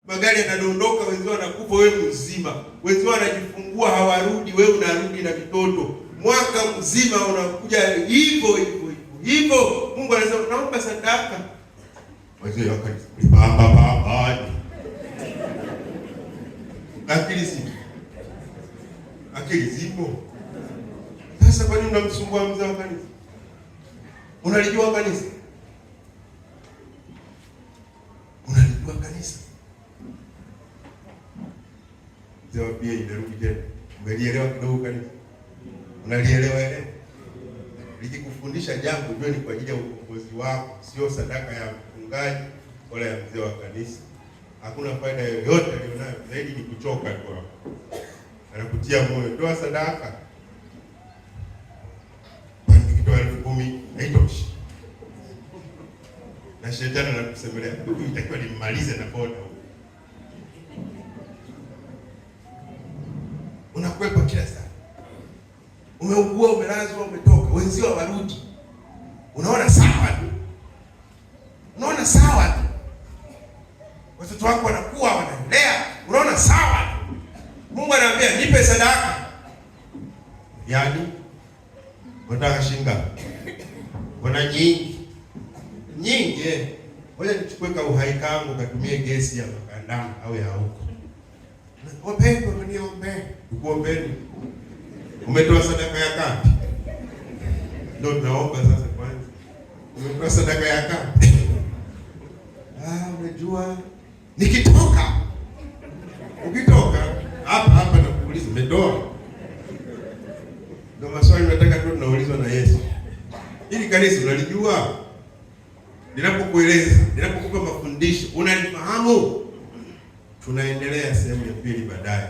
Magari yanadondoka, wenzao wanakufa, wewe mzima. Wenzao wanajifungua hawarudi, wewe unarudi na vitoto. Mwaka mzima unakuja hivyo. Mungu anasema naomba sadaka. Wazee wakanipamba baba. Akili zipo. Sasa kwa nini unamsumbua mzee wa kanisa? Unalijua kanisa? Unalijua kanisa? Mzee wa pia inarudi tena. Umelielewa kidogo kanisa? Unalielewa ile? Nikikufundisha jambo jua ni kwa ajili ya ukombozi wako, sio sadaka ya mchungaji wala ya mzee wa kanisa. Hakuna faida yoyote alionayo, zaidi ni kuchoka tu hapo. Anakutia moyo, toa sadaka. Nikitoa 10,000 haitoshi. Na shetani anakusemelea, huyu itakiwa nimalize na boda. Unakwepa kila saa. Umeugua, umelazwa, umetoka, wenzio warudi. Unaona sawa tu. Watoto wako wanakuwa, wanaendelea. Unaona sawa tu. Mungu anamwambia nipe sadaka. Yaani unataka shinga. Kuna nyingi. Ngoja nichukue ka uhai kangu katumie gesi ya makandama au ya huko. Wapendwa, mniombe. Ukuombeni. Umetoa sadaka ya ngapi? Ndio tunaomba sasa kwanza. Umetoa sadaka ya ngapi? Unajua ukitoka hapa na kuuliza umetoa. Ndio maswali nataka tu tunaulizwa na Yesu. Hili kanisa unalijua? Ninapokueleza, ninapokupa mafundisho, unalifahamu? Tunaendelea sehemu ya pili baadaye.